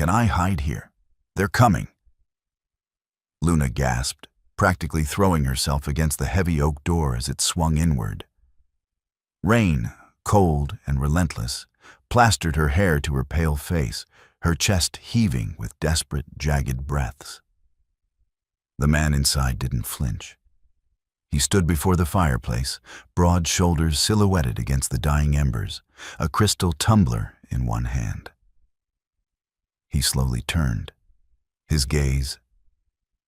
Can I hide here? They're coming. Luna gasped, practically throwing herself against the heavy oak door as it swung inward. Rain, cold and relentless, plastered her hair to her pale face, her chest heaving with desperate, jagged breaths. The man inside didn't flinch. He stood before the fireplace, broad shoulders silhouetted against the dying embers, a crystal tumbler in one hand. He slowly turned, his gaze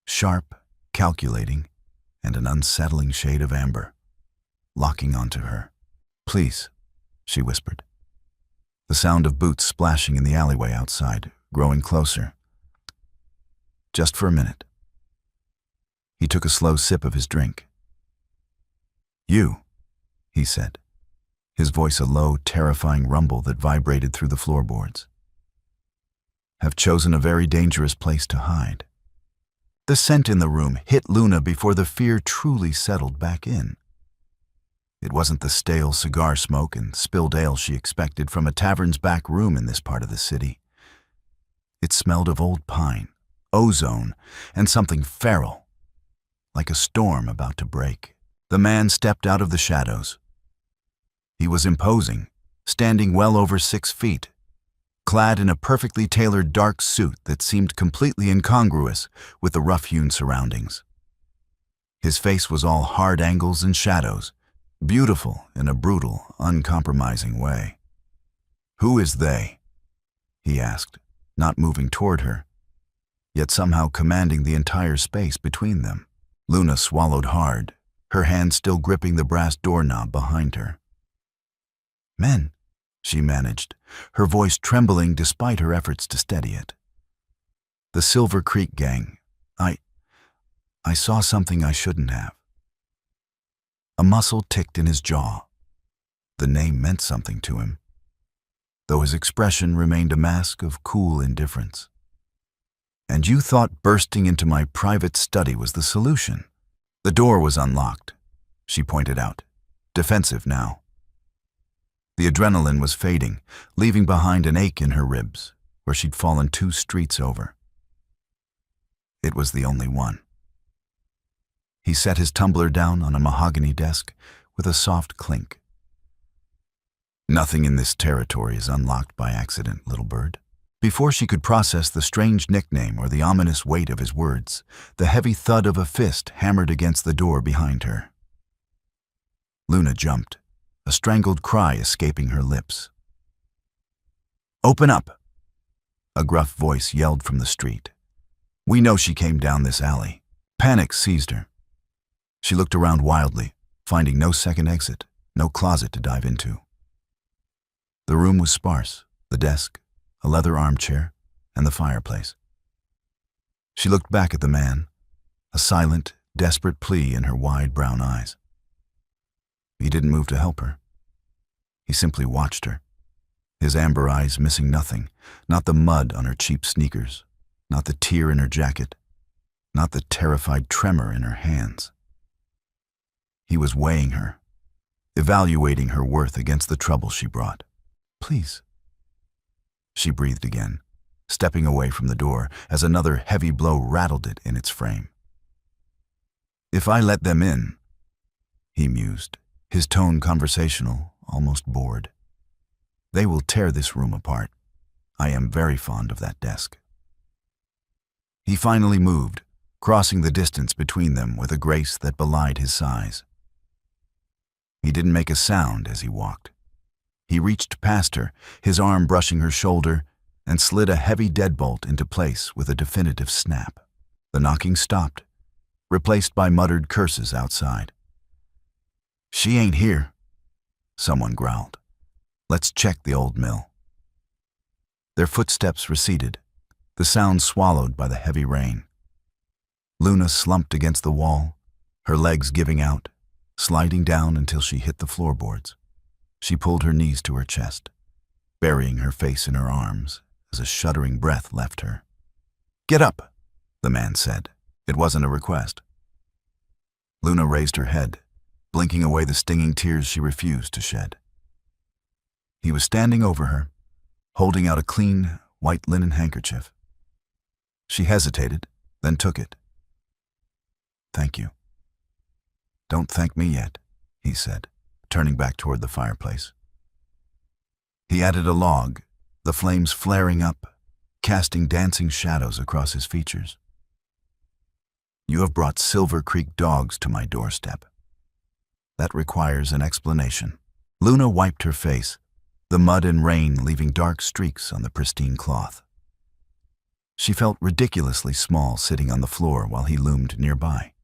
sharp, calculating, and an unsettling shade of amber, locking onto her. "Please," she whispered. The sound of boots splashing in the alleyway outside, growing closer. "Just for a minute." He took a slow sip of his drink. "You," he said, his voice a low, terrifying rumble that vibrated through the floorboards, "have chosen a very dangerous place to hide." The scent in the room hit Luna before the fear truly settled back in. It wasn't the stale cigar smoke and spilled ale she expected from a tavern's back room in this part of the city. It smelled of old pine, ozone, and something feral, like a storm about to break. The man stepped out of the shadows. He was imposing, standing well over 6 feet, clad in a perfectly tailored dark suit that seemed completely incongruous with the rough-hewn surroundings. His face was all hard angles and shadows, beautiful in a brutal, uncompromising way. "Who is they?" he asked, not moving toward her, yet somehow commanding the entire space between them. Luna swallowed hard, her hand still gripping the brass doorknob behind her. "Men," she managed, her voice trembling despite her efforts to steady it. "The Silver Creek gang. I saw something I shouldn't have." A muscle ticked in his jaw. The name meant something to him, though his expression remained a mask of cool indifference. "And you thought bursting into my private study was the solution?" The door was unlocked, she pointed out, defensive now. The adrenaline was fading, leaving behind an ache in her ribs, where she'd fallen 2 streets over. It was the only one. He set his tumbler down on a mahogany desk with a soft clink. "Nothing in this territory is unlocked by accident, little bird." Before she could process the strange nickname or the ominous weight of his words, the heavy thud of a fist hammered against the door behind her. Luna jumped, a strangled cry escaping her lips. "Open up!" a gruff voice yelled from the street. "We know she came down this alley." Panic seized her. She looked around wildly, finding no second exit, no closet to dive into. The room was sparse, the desk, a leather armchair, and the fireplace. She looked back at the man, a silent, desperate plea in her wide brown eyes. He didn't move to help her. He simply watched her, his amber eyes missing nothing, not the mud on her cheap sneakers, not the tear in her jacket, not the terrified tremor in her hands. He was weighing her, evaluating her worth against the trouble she brought. "Please," she breathed again, stepping away from the door as another heavy blow rattled it in its frame. "If I let them in," he mused, his tone conversational, almost bored, "they will tear this room apart. I am very fond of that desk." He finally moved, crossing the distance between them with a grace that belied his size. He didn't make a sound as he walked. He reached past her, his arm brushing her shoulder, and slid a heavy deadbolt into place with a definitive snap. The knocking stopped, replaced by muttered curses outside. "She ain't here," someone growled. "Let's check the old mill." Their footsteps receded, the sound swallowed by the heavy rain. Luna slumped against the wall, her legs giving out, sliding down until she hit the floorboards. She pulled her knees to her chest, burying her face in her arms as a shuddering breath left her. "Get up," the man said. It wasn't a request. Luna raised her head, blinking away the stinging tears she refused to shed. He was standing over her, holding out a clean, white linen handkerchief. She hesitated, then took it. "Thank you." "Don't thank me yet," he said, turning back toward the fireplace. He added a log, the flames flaring up, casting dancing shadows across his features. "You have brought Silver Creek dogs to my doorstep. That requires an explanation." Luna wiped her face, the mud and rain leaving dark streaks on the pristine cloth. She felt ridiculously small sitting on the floor while he loomed nearby.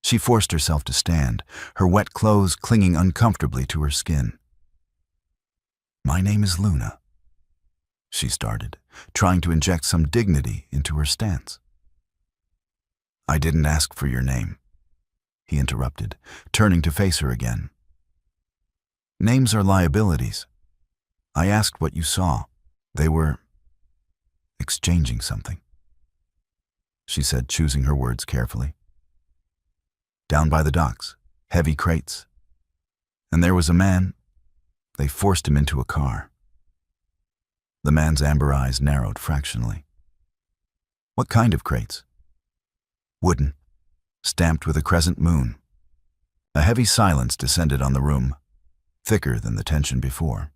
She forced herself to stand, her wet clothes clinging uncomfortably to her skin. "My name is Luna," she started, trying to inject some dignity into her stance. "I didn't ask for your name," he interrupted, turning to face her again. "Names are liabilities. I asked what you saw. They were exchanging something," she said, choosing her words carefully. "Down by the docks, heavy crates. And there was a man. They forced him into a car." The man's amber eyes narrowed fractionally. "What kind of crates?" "Wooden, stamped with a crescent moon." A heavy silence descended on the room, thicker than the tension before.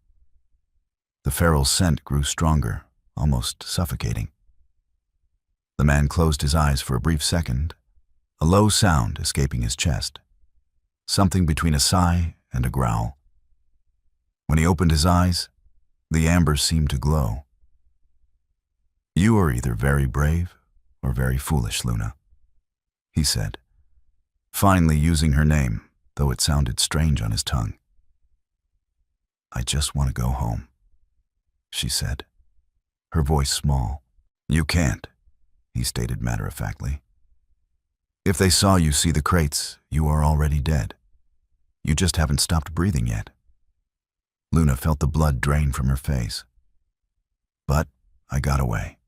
The feral scent grew stronger, almost suffocating. The man closed his eyes for a brief second, a low sound escaping his chest, something between a sigh and a growl. When he opened his eyes, the amber seemed to glow. "You are either very brave or very foolish, Luna," he said, finally using her name, though it sounded strange on his tongue. "I just want to go home," she said, her voice small. "You can't," he stated matter-of-factly. "If they saw you see the crates, you are already dead. You just haven't stopped breathing yet." Luna felt the blood drain from her face. "But I got away.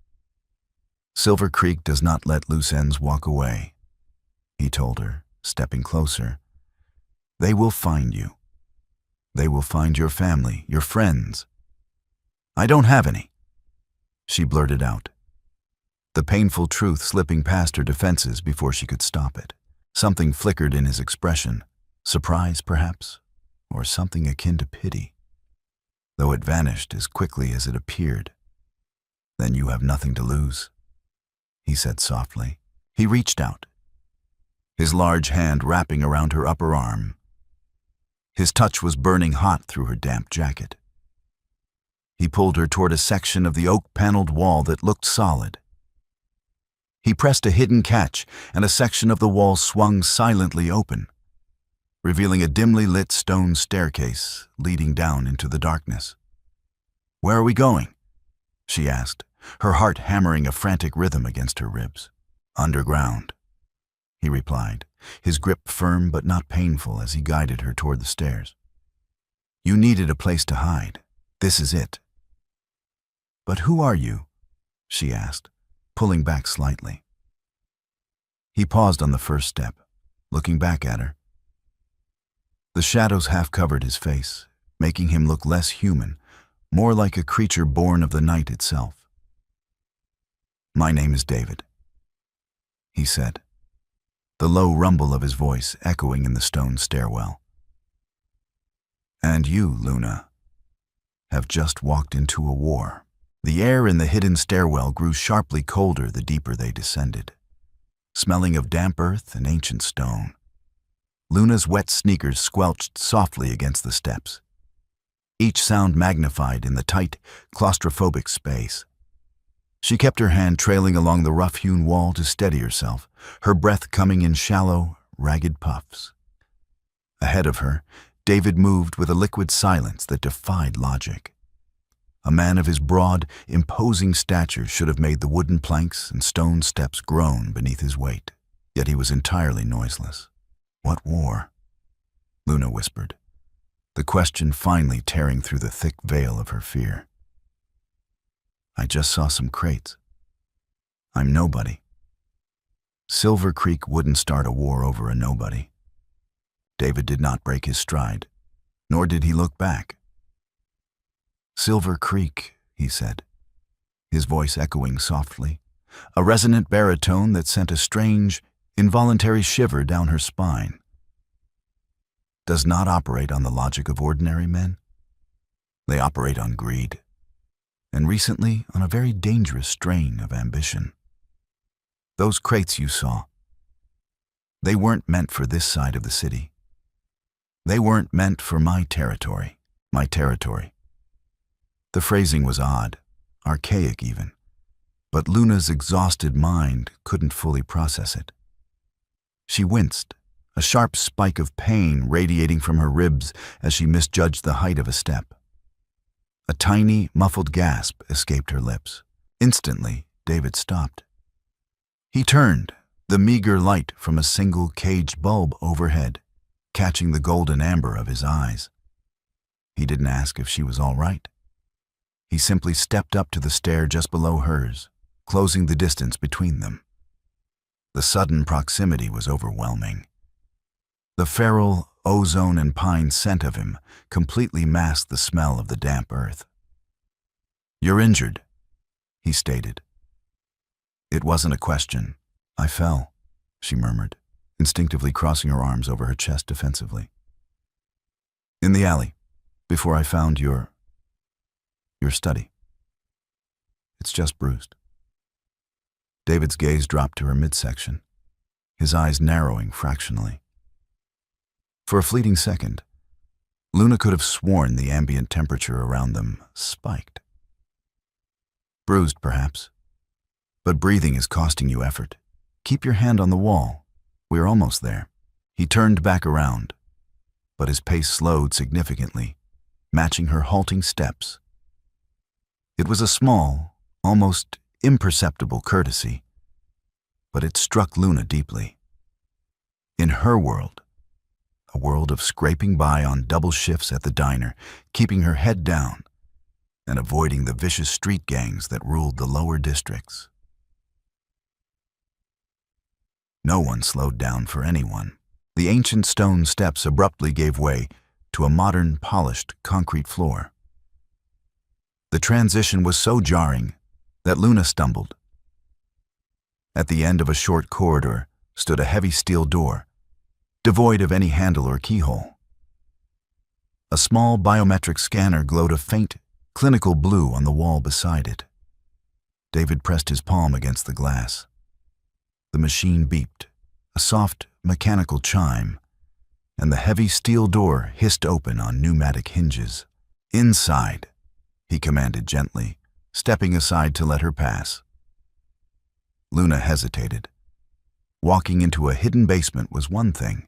Silver Creek does not let loose ends walk away," he told her, stepping closer. "They will find you. They will find your family, your friends." "I don't have any," she blurted out, the painful truth slipping past her defenses before she could stop it. Something flickered in his expression, surprise perhaps, or something akin to pity, though it vanished as quickly as it appeared. "Then you have nothing to lose," he said softly. He reached out, his large hand wrapping around her upper arm. His touch was burning hot through her damp jacket. He pulled her toward a section of the oak-paneled wall that looked solid. He pressed a hidden catch, and a section of the wall swung silently open, revealing a dimly lit stone staircase leading down into the darkness. "Where are we going?" she asked, her heart hammering a frantic rhythm against her ribs. "Underground," he replied, his grip firm but not painful as he guided her toward the stairs. "You needed a place to hide. This is it." "But who are you?" she asked, pulling back slightly. He paused on the first step, looking back at her. The shadows half covered his face, making him look less human, more like a creature born of the night itself. "My name is David," he said, the low rumble of his voice echoing in the stone stairwell. "And you, Luna, have just walked into a war." The air in the hidden stairwell grew sharply colder the deeper they descended, smelling of damp earth and ancient stone. Luna's wet sneakers squelched softly against the steps, each sound magnified in the tight, claustrophobic space. She kept her hand trailing along the rough-hewn wall to steady herself, her breath coming in shallow, ragged puffs. Ahead of her, David moved with a liquid silence that defied logic. A man of his broad, imposing stature should have made the wooden planks and stone steps groan beneath his weight, yet he was entirely noiseless. "What war?" Luna whispered, the question finally tearing through the thick veil of her fear. "I just saw some crates. I'm nobody." Silver Creek wouldn't start a war over a nobody. David did not break his stride, nor did he look back. "Silver Creek," he said, his voice echoing softly, a resonant baritone that sent a strange, involuntary shiver down her spine. Does not operate on the logic of ordinary men. They operate on greed, and recently on a very dangerous strain of ambition. Those crates you saw, they weren't meant for this side of the city. They weren't meant for my territory. The phrasing was odd, archaic even, but Luna's exhausted mind couldn't fully process it. She winced, a sharp spike of pain radiating from her ribs as she misjudged the height of a step. A tiny, muffled gasp escaped her lips. Instantly, David stopped. He turned, the meager light from a single caged bulb overhead, catching the golden amber of his eyes. He didn't ask if she was all right. He simply stepped up to the stair just below hers, closing the distance between them. The sudden proximity was overwhelming. The feral ozone and pine scent of him completely masked the smell of the damp earth. "You're injured," he stated. It wasn't a question. "I fell," she murmured, instinctively crossing her arms over her chest defensively. "In the alley, before I found your study. It's just bruised." David's gaze dropped to her midsection, his eyes narrowing fractionally. For a fleeting second, Luna could have sworn the ambient temperature around them spiked. "Bruised, perhaps, but breathing is costing you effort. Keep your hand on the wall. We're almost there." He turned back around, but his pace slowed significantly, matching her halting steps. It was a small, almost imperceptible courtesy, but it struck Luna deeply. In her world, a world of scraping by on double shifts at the diner, keeping her head down, and avoiding the vicious street gangs that ruled the lower districts. No one slowed down for anyone. The ancient stone steps abruptly gave way to a modern, polished concrete floor. The transition was so jarring that Luna stumbled. At the end of a short corridor stood a heavy steel door, devoid of any handle or keyhole. A small biometric scanner glowed a faint, clinical blue on the wall beside it. David pressed his palm against the glass. The machine beeped, a soft, mechanical chime, and the heavy steel door hissed open on pneumatic hinges. "Inside," he commanded gently, stepping aside to let her pass. Luna hesitated. Walking into a hidden basement was one thing.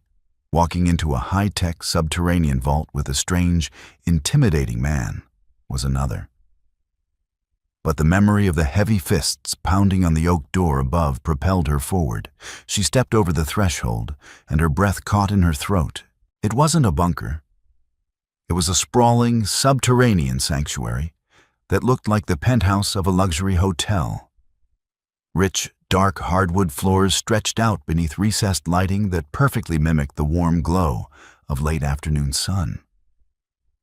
Walking into a high-tech subterranean vault with a strange, intimidating man was another. But the memory of the heavy fists pounding on the oak door above propelled her forward. She stepped over the threshold, and her breath caught in her throat. It wasn't a bunker. It was a sprawling, subterranean sanctuary that looked like the penthouse of a luxury hotel. Rich, dark hardwood floors stretched out beneath recessed lighting that perfectly mimicked the warm glow of late afternoon sun.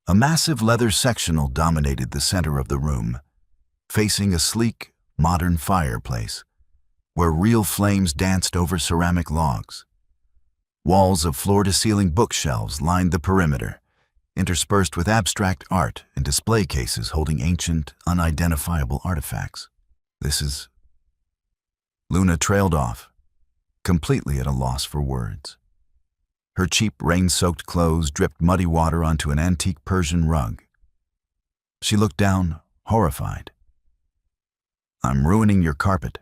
A massive leather sectional dominated the center of the room, facing a sleek, modern fireplace, where real flames danced over ceramic logs. Walls of floor-to-ceiling bookshelves lined the perimeter, interspersed with abstract art and display cases holding ancient, unidentifiable artifacts. "This is..." Luna trailed off, completely at a loss for words. Her cheap, rain-soaked clothes dripped muddy water onto an antique Persian rug. She looked down, horrified. "I'm ruining your carpet."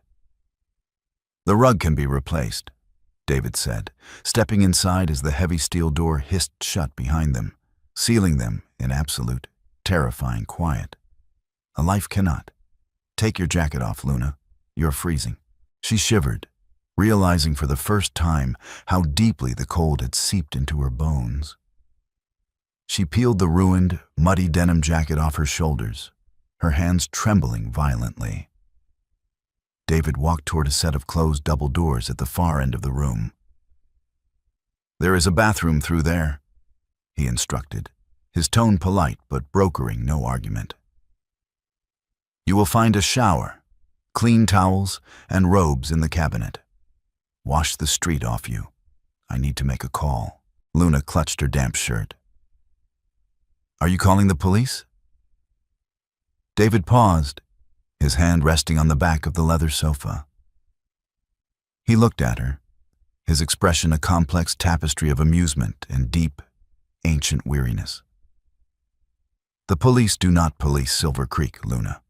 "The rug can be replaced," David said, stepping inside as the heavy steel door hissed shut behind them, sealing them in absolute, terrifying quiet. "A life cannot. Take your jacket off, Luna. You're freezing." She shivered, realizing for the first time how deeply the cold had seeped into her bones. She peeled the ruined, muddy denim jacket off her shoulders, her hands trembling violently. David walked toward a set of closed double doors at the far end of the room. "There is a bathroom through there," he instructed, his tone polite but brokering no argument. You will find a shower, clean towels, and robes in the cabinet. Wash the street off you. I need to make a call." Luna clutched her damp shirt. "Are you calling the police?" David paused, his hand resting on the back of the leather sofa. He looked at her, his expression a complex tapestry of amusement and deep, ancient weariness. "The police do not police Silver Creek, Luna.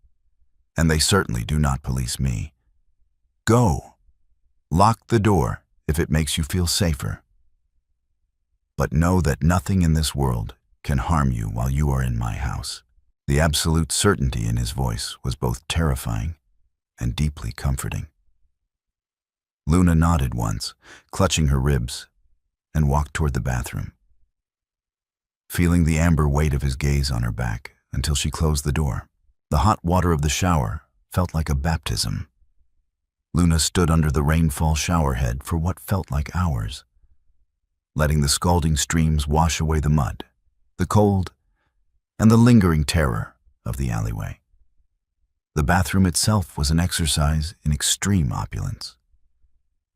And they certainly do not police me. Go. Lock the door if it makes you feel safer. But know that nothing in this world can harm you while you are in my house." The absolute certainty in his voice was both terrifying and deeply comforting. Luna nodded once, clutching her ribs, and walked toward the bathroom, feeling the amber weight of his gaze on her back until she closed the door. The hot water of the shower felt like a baptism. Luna stood under the rainfall showerhead for what felt like hours, letting the scalding streams wash away the mud, the cold, and the lingering terror of the alleyway. The bathroom itself was an exercise in extreme opulence.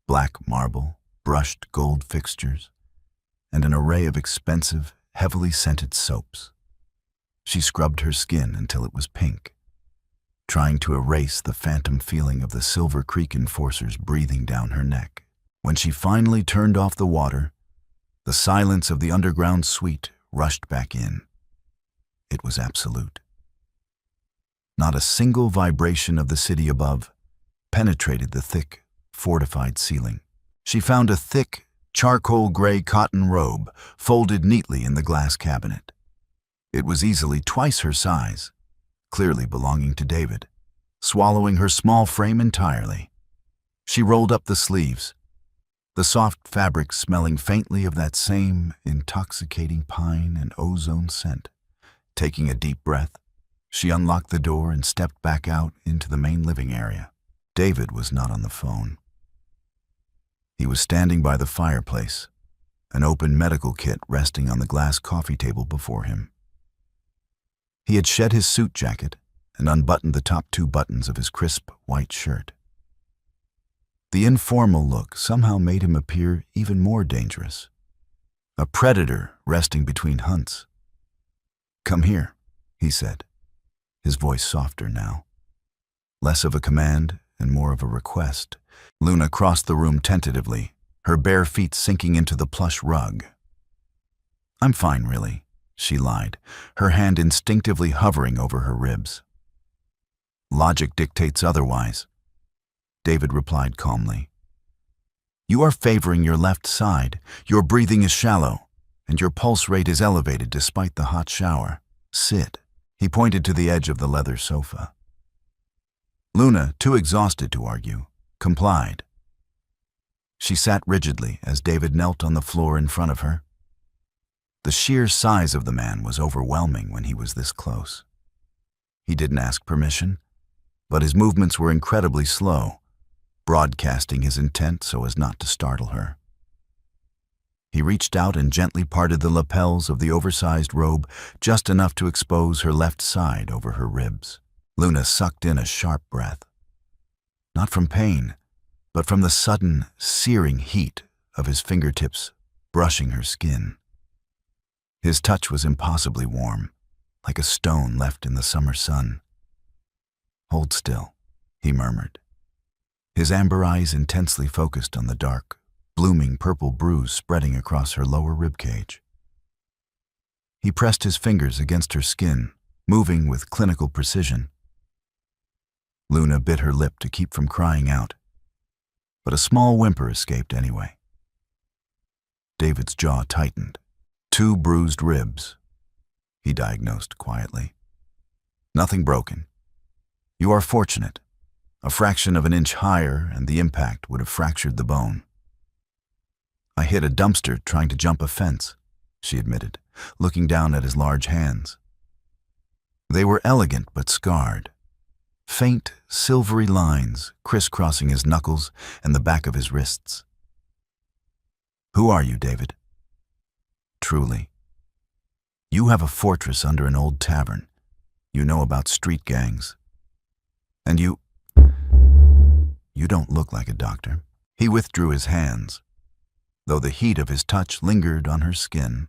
Black marble, brushed gold fixtures, and an array of expensive, heavily scented soaps. She scrubbed her skin until it was pink, trying to erase the phantom feeling of the Silver Creek enforcers breathing down her neck. When she finally turned off the water, the silence of the underground suite rushed back in. It was absolute. Not a single vibration of the city above penetrated the thick, fortified ceiling. She found a thick, charcoal gray cotton robe folded neatly in the glass cabinet. It was easily twice her size, clearly belonging to David, swallowing her small frame entirely. She rolled up the sleeves, the soft fabric smelling faintly of that same intoxicating pine and ozone scent. Taking a deep breath, she unlocked the door and stepped back out into the main living area. David was not on the phone. He was standing by the fireplace, an open medical kit resting on the glass coffee table before him. He had shed his suit jacket and unbuttoned the top 2 buttons of his crisp white shirt. The informal look somehow made him appear even more dangerous. A predator resting between hunts. "Come here," he said, his voice softer now. Less of a command and more of a request. Luna crossed the room tentatively, her bare feet sinking into the plush rug. "I'm fine, really," she lied, her hand instinctively hovering over her ribs. "Logic dictates otherwise," David replied calmly. "You are favoring your left side, your breathing is shallow, and your pulse rate is elevated despite the hot shower. Sit." He pointed to the edge of the leather sofa. Luna, too exhausted to argue, complied. She sat rigidly as David knelt on the floor in front of her. The sheer size of the man was overwhelming when he was this close. He didn't ask permission, but his movements were incredibly slow, broadcasting his intent so as not to startle her. He reached out and gently parted the lapels of the oversized robe just enough to expose her left side over her ribs. Luna sucked in a sharp breath. Not from pain, but from the sudden, searing heat of his fingertips brushing her skin. His touch was impossibly warm, like a stone left in the summer sun. "Hold still," he murmured, his amber eyes intensely focused on the dark, blooming purple bruise spreading across her lower ribcage. He pressed his fingers against her skin, moving with clinical precision. Luna bit her lip to keep from crying out, but a small whimper escaped anyway. David's jaw tightened. 2 bruised ribs, he diagnosed quietly. "Nothing broken. You are fortunate. A fraction of an inch higher and the impact would have fractured the bone." "I hit a dumpster trying to jump a fence," she admitted, looking down at his large hands. They were elegant but scarred. Faint, silvery lines crisscrossing his knuckles and the back of his wrists. "Who are you, David?" "Truly. You have a fortress under an old tavern. You know about street gangs. And you don't look like a doctor. He withdrew his hands, though the heat of his touch lingered on her skin.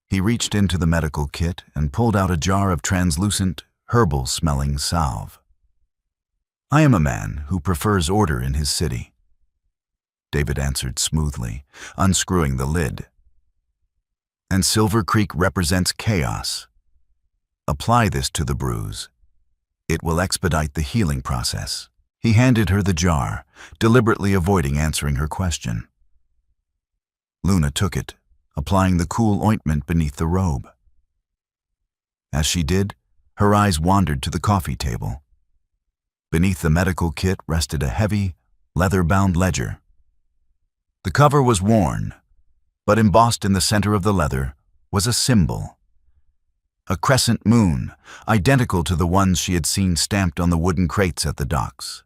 He reached into the medical kit and pulled out a jar of translucent, herbal-smelling salve. I am a man who prefers order in his city, David answered smoothly, unscrewing the lid. And Silver Creek represents chaos. Apply this to the bruise. It will expedite the healing process. He handed her the jar, deliberately avoiding answering her question. Luna took it, applying the cool ointment beneath the robe. As she did, her eyes wandered to the coffee table. Beneath the medical kit rested a heavy, leather-bound ledger. The cover was worn, but embossed in the center of the leather was a symbol. A crescent moon, identical to the ones she had seen stamped on the wooden crates at the docks.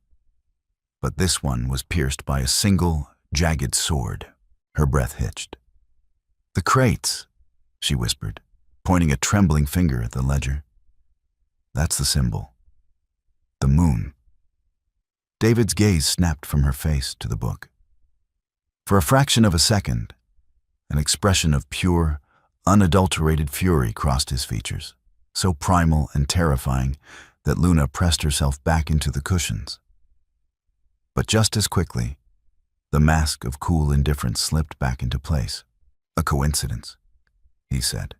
But this one was pierced by a single, jagged sword. Her breath hitched. "The crates," she whispered, pointing a trembling finger at the ledger. "That's the symbol. The moon." David's gaze snapped from her face to the book. For a fraction of a second, an expression of pure, unadulterated fury crossed his features, so primal and terrifying that Luna pressed herself back into the cushions. But just as quickly, the mask of cool indifference slipped back into place. "A coincidence," he said,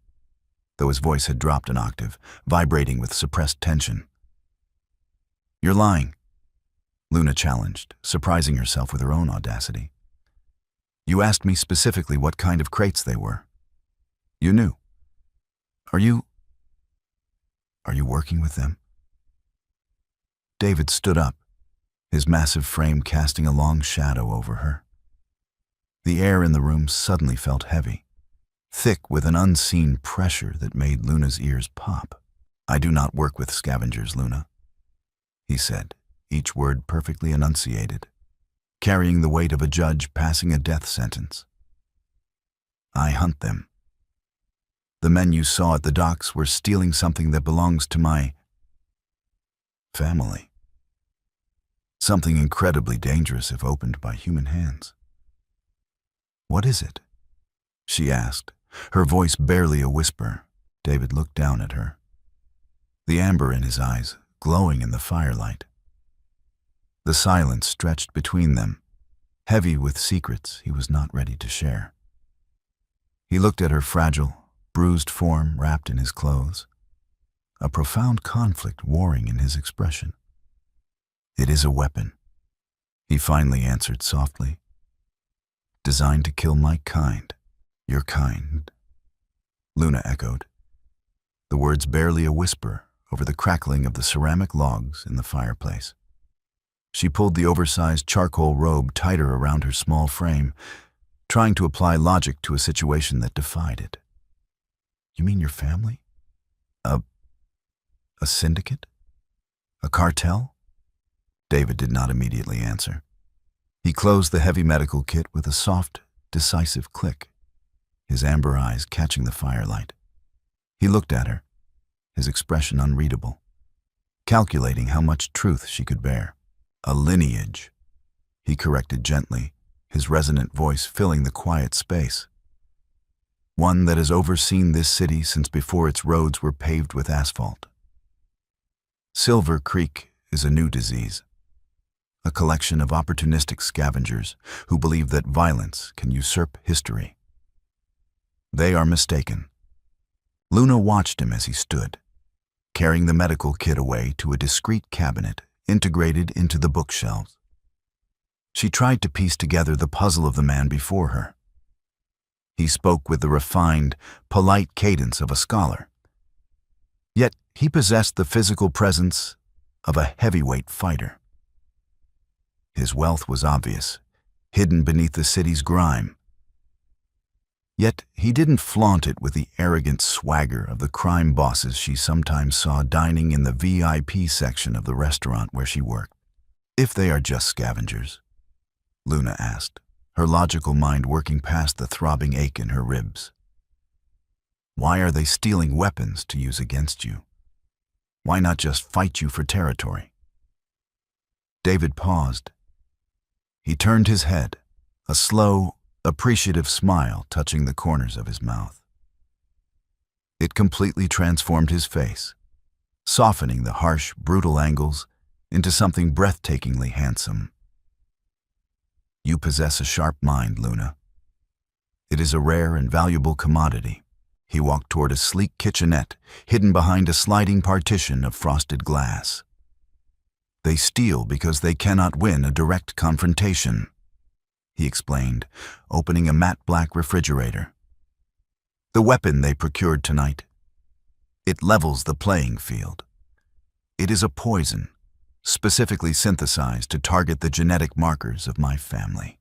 though his voice had dropped an octave, vibrating with suppressed tension. "You're lying," Luna challenged, surprising herself with her own audacity. "You asked me specifically what kind of crates they were. You knew. Are you working with them?" David stood up, his massive frame casting a long shadow over her. The air in the room suddenly felt heavy, thick with an unseen pressure that made Luna's ears pop. "I do not work with scavengers, Luna," he said, each word perfectly enunciated, carrying the weight of a judge passing a death sentence. "I hunt them. The men you saw at the docks were stealing something that belongs to my family. Something incredibly dangerous if opened by human hands." "What is it?" she asked, her voice barely a whisper. David looked down at her, the amber in his eyes glowing in the firelight. The silence stretched between them, heavy with secrets he was not ready to share. He looked at her fragile, bruised form wrapped in his clothes, a profound conflict warring in his expression. "It is a weapon," he finally answered softly. "Designed to kill my kind." "Your kind," Luna echoed, the words barely a whisper over the crackling of the ceramic logs in the fireplace. She pulled the oversized charcoal robe tighter around her small frame, trying to apply logic to a situation that defied it. "You mean your family? A syndicate? A cartel?" David did not immediately answer. He closed the heavy medical kit with a soft, decisive click, his amber eyes catching the firelight. He looked at her, his expression unreadable, calculating how much truth she could bear. "A lineage," he corrected gently, his resonant voice filling the quiet space. "One that has overseen this city since before its roads were paved with asphalt. Silver Creek is a new disease, a collection of opportunistic scavengers who believe that violence can usurp history. They are mistaken." Luna watched him as he stood, carrying the medical kit away to a discreet cabinet integrated into the bookshelves. She tried to piece together the puzzle of the man before her. He spoke with the refined, polite cadence of a scholar. Yet he possessed the physical presence of a heavyweight fighter. His wealth was obvious, hidden beneath the city's grime. Yet he didn't flaunt it with the arrogant swagger of the crime bosses she sometimes saw dining in the VIP section of the restaurant where she worked. "If they are just scavengers," Luna asked, her logical mind working past the throbbing ache in her ribs, "why are they stealing weapons to use against you? Why not just fight you for territory?" David paused. He turned his head, a slow, appreciative smile touching the corners of his mouth. It completely transformed his face, softening the harsh, brutal angles into something breathtakingly handsome. You possess a sharp mind, Luna. It is a rare and valuable commodity. He walked toward a sleek kitchenette hidden behind a sliding partition of frosted glass. They steal because they cannot win a direct confrontation, he explained, opening a matte black refrigerator. The weapon they procured tonight. It levels the playing field. It is a poison, specifically synthesized to target the genetic markers of my family.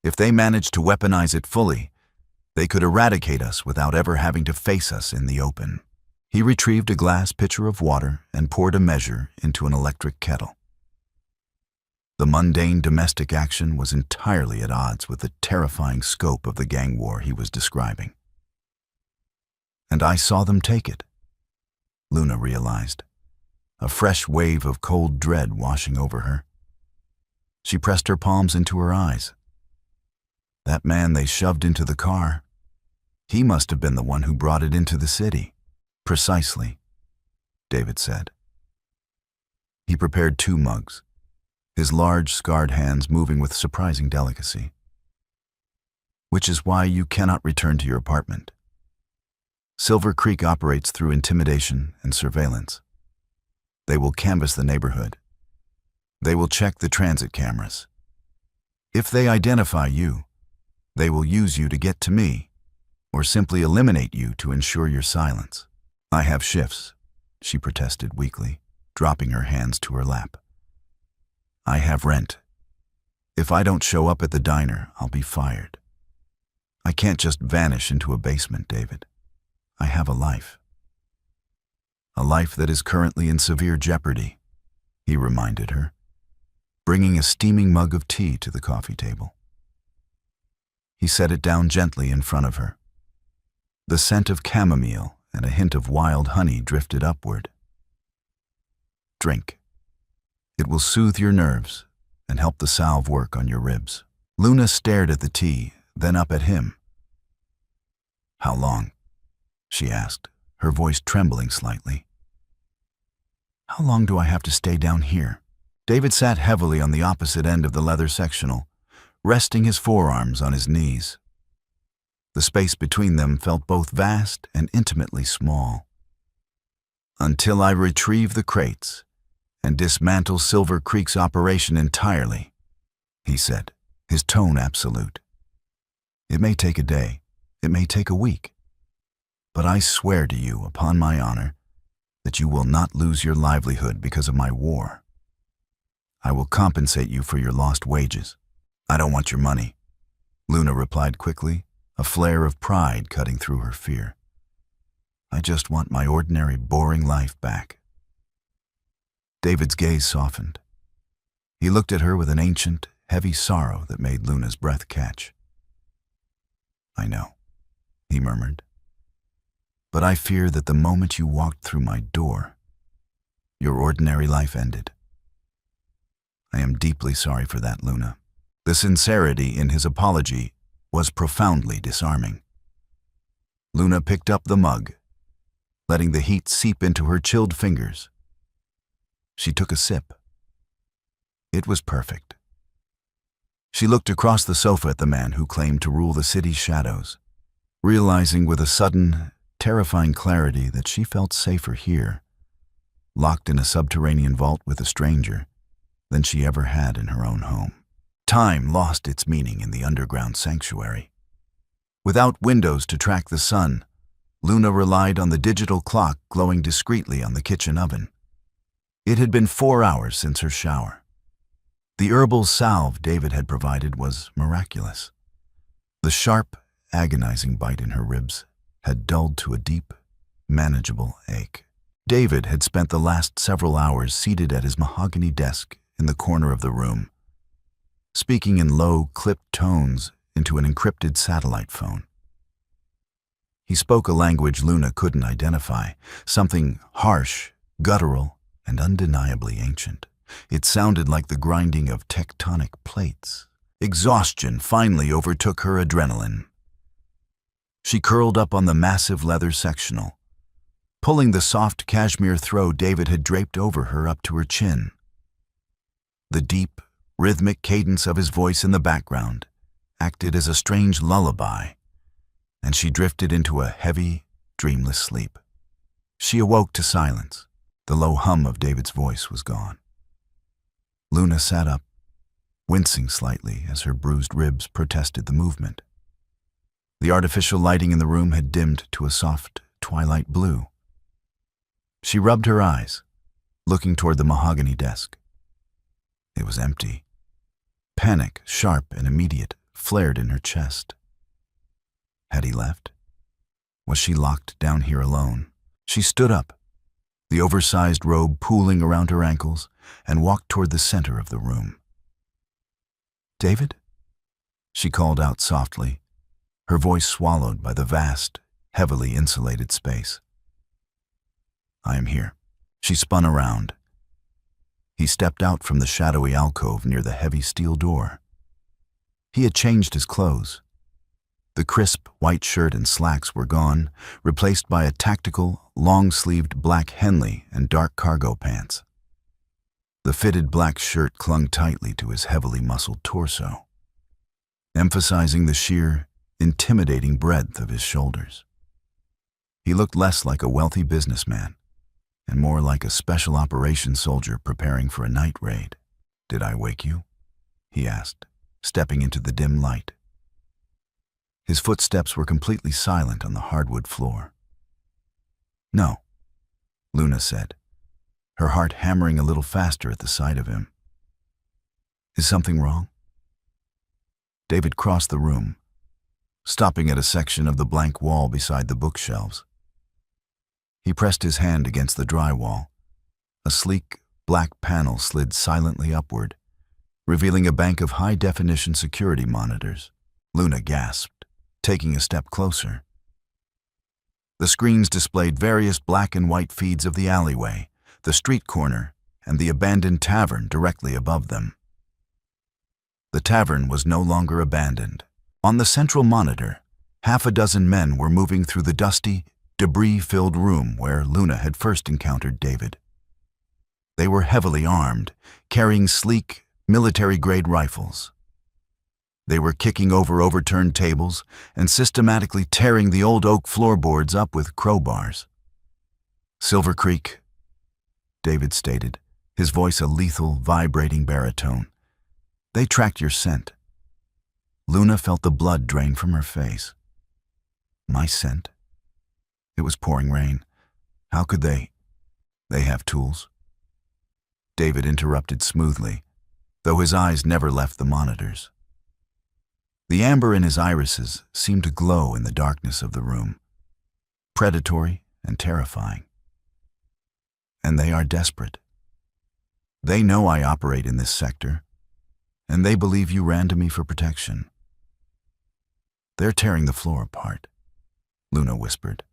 If they manage to weaponize it fully, they could eradicate us without ever having to face us in the open. He retrieved a glass pitcher of water and poured a measure into an electric kettle. The mundane domestic action was entirely at odds with the terrifying scope of the gang war he was describing. And I saw them take it, Luna realized, a fresh wave of cold dread washing over her. She pressed her palms into her eyes. That man they shoved into the car, he must have been the one who brought it into the city. Precisely, David said. He prepared 2 mugs, his large, scarred hands moving with surprising delicacy. Which is why you cannot return to your apartment. Silver Creek operates through intimidation and surveillance. They will canvass the neighborhood. They will check the transit cameras. If they identify you, they will use you to get to me, or simply eliminate you to ensure your silence. I have shifts, she protested weakly, dropping her hands to her lap. I have rent. If I don't show up at the diner, I'll be fired. I can't just vanish into a basement, David. I have a life. A life that is currently in severe jeopardy, he reminded her, bringing a steaming mug of tea to the coffee table. He set it down gently in front of her. The scent of chamomile and a hint of wild honey drifted upward. Drink. It will soothe your nerves and help the salve work on your ribs. Luna stared at the tea, then up at him. How long? She asked, her voice trembling slightly. How long do I have to stay down here? David sat heavily on the opposite end of the leather sectional, resting his forearms on his knees. The space between them felt both vast and intimately small. Until I retrieve the crates and dismantle Silver Creek's operation entirely, he said, his tone absolute. It may take a day, it may take a week, but I swear to you, upon my honor, that you will not lose your livelihood because of my war. I will compensate you for your lost wages. I don't want your money, Luna replied quickly, a flare of pride cutting through her fear. I just want my ordinary, boring life back. David's gaze softened. He looked at her with an ancient, heavy sorrow that made Luna's breath catch. I know, he murmured. But I fear that the moment you walked through my door, your ordinary life ended. I am deeply sorry for that, Luna. The sincerity in his apology was profoundly disarming. Luna picked up the mug, letting the heat seep into her chilled fingers. She took a sip. It was perfect. She looked across the sofa at the man who claimed to rule the city's shadows, realizing with a sudden, terrifying clarity that she felt safer here, locked in a subterranean vault with a stranger, than she ever had in her own home. Time lost its meaning in the underground sanctuary. Without windows to track the sun, Luna relied on the digital clock glowing discreetly on the kitchen oven. It had been 4 hours since her shower. The herbal salve David had provided was miraculous. The sharp, agonizing bite in her ribs had dulled to a deep, manageable ache. David had spent the last several hours seated at his mahogany desk in the corner of the room, speaking in low, clipped tones into an encrypted satellite phone. He spoke a language Luna couldn't identify, something harsh, guttural, and undeniably ancient. It sounded like the grinding of tectonic plates. Exhaustion finally overtook her adrenaline. She curled up on the massive leather sectional, pulling the soft cashmere throw David had draped over her up to her chin. The deep, rhythmic cadence of his voice in the background acted as a strange lullaby, and she drifted into a heavy, dreamless sleep. She awoke to silence. The low hum of David's voice was gone. Luna sat up, wincing slightly as her bruised ribs protested the movement. The artificial lighting in the room had dimmed to a soft twilight blue. She rubbed her eyes, looking toward the mahogany desk. It was empty. Panic, sharp and immediate, flared in her chest. Had he left? Was she locked down here alone? She stood up, the oversized robe pooling around her ankles, and walked toward the center of the room. "David?" She called out softly, her voice swallowed by the vast, heavily insulated space. "I am here." She spun around. He stepped out from the shadowy alcove near the heavy steel door. He had changed his clothes. The crisp white shirt and slacks were gone, replaced by a tactical, long-sleeved black Henley and dark cargo pants. The fitted black shirt clung tightly to his heavily muscled torso, emphasizing the sheer, intimidating breadth of his shoulders. He looked less like a wealthy businessman and more like a special operations soldier preparing for a night raid. "Did I wake you?" he asked, stepping into the dim light. His footsteps were completely silent on the hardwood floor. "No," Luna said, her heart hammering a little faster at the sight of him. "Is something wrong?" David crossed the room, stopping at a section of the blank wall beside the bookshelves. He pressed his hand against the drywall. A sleek, black panel slid silently upward, revealing a bank of high-definition security monitors. Luna gasped, taking a step closer. The screens displayed various black and white feeds of the alleyway, the street corner, and the abandoned tavern directly above them. The tavern was no longer abandoned. On the central monitor, half a dozen men were moving through the dusty, debris-filled room where Luna had first encountered David. They were heavily armed, carrying sleek, military-grade rifles. They were kicking over overturned tables and systematically tearing the old oak floorboards up with crowbars. "Silver Creek," David stated, his voice a lethal, vibrating baritone. "They tracked your scent." Luna felt the blood drain from her face. "My scent?" It was pouring rain. How could they? "They have tools." David interrupted smoothly, though his eyes never left the monitors. The amber in his irises seemed to glow in the darkness of the room, predatory and terrifying. "And they are desperate. They know I operate in this sector, and they believe you ran to me for protection. They're tearing the floor apart," Luna whispered,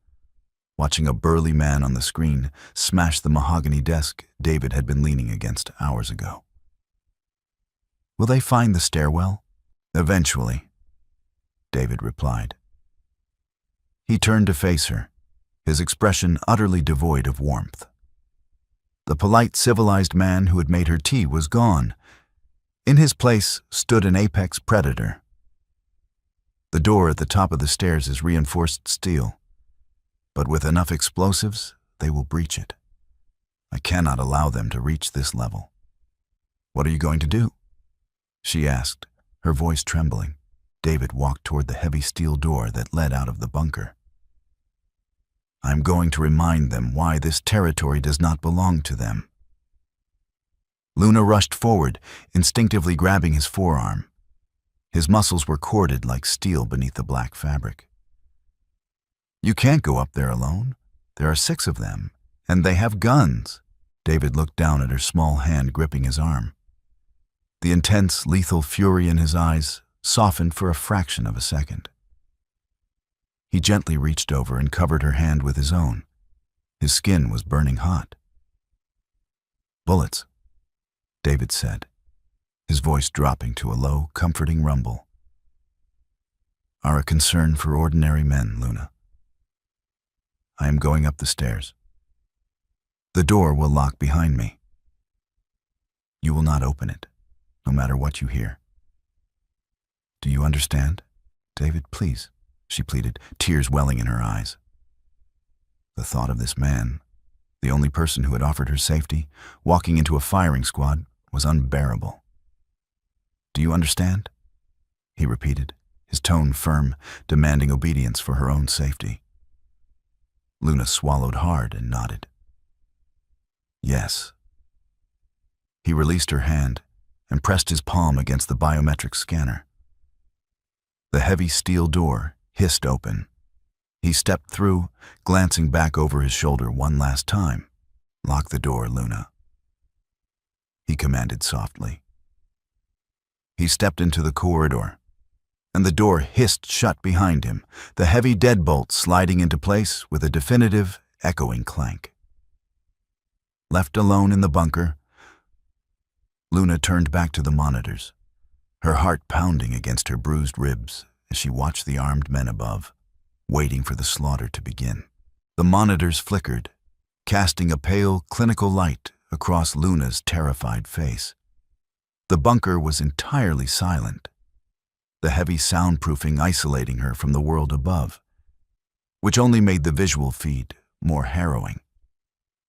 watching a burly man on the screen smash the mahogany desk David had been leaning against hours ago. "Will they find the stairwell?" "Eventually," David replied. He turned to face her, his expression utterly devoid of warmth. The polite, civilized man who had made her tea was gone. In his place stood an apex predator. The door at the top of the stairs is reinforced steel, but with enough explosives, they will breach it. I cannot allow them to reach this level. "What are you going to do?" she asked, her voice trembling. David walked toward the heavy steel door that led out of the bunker. "I'm going to remind them why this territory does not belong to them." Luna rushed forward, instinctively grabbing his forearm. His muscles were corded like steel beneath the black fabric. "You can't go up there alone. There are 6 of them, and they have guns." David looked down at her small hand gripping his arm. The intense, lethal fury in his eyes softened for a fraction of a second. He gently reached over and covered her hand with his own. His skin was burning hot. "Bullets. David said, his voice dropping to a low, comforting rumble, "are a concern for ordinary men, Luna. I am going up the stairs. The door will lock behind me. You will not open it, no matter what you hear. Do you understand? David, please," she pleaded, tears welling in her eyes. The thought of this man, the only person who had offered her safety, walking into a firing squad, was unbearable. "Do you understand?" he repeated, his tone firm, demanding obedience for her own safety. Luna swallowed hard and nodded. "Yes." He released her hand and pressed his palm against the biometric scanner. The heavy steel door hissed open. He stepped through, glancing back over his shoulder one last time. "Lock the door, Luna," he commanded softly. He stepped into the corridor, and the door hissed shut behind him, the heavy deadbolt sliding into place with a definitive, echoing clank. Left alone in the bunker, Luna turned back to the monitors, her heart pounding against her bruised ribs as she watched the armed men above, waiting for the slaughter to begin. The monitors flickered, casting a pale, clinical light across Luna's terrified face. The bunker was entirely silent, the heavy soundproofing isolating her from the world above, which only made the visual feed more harrowing.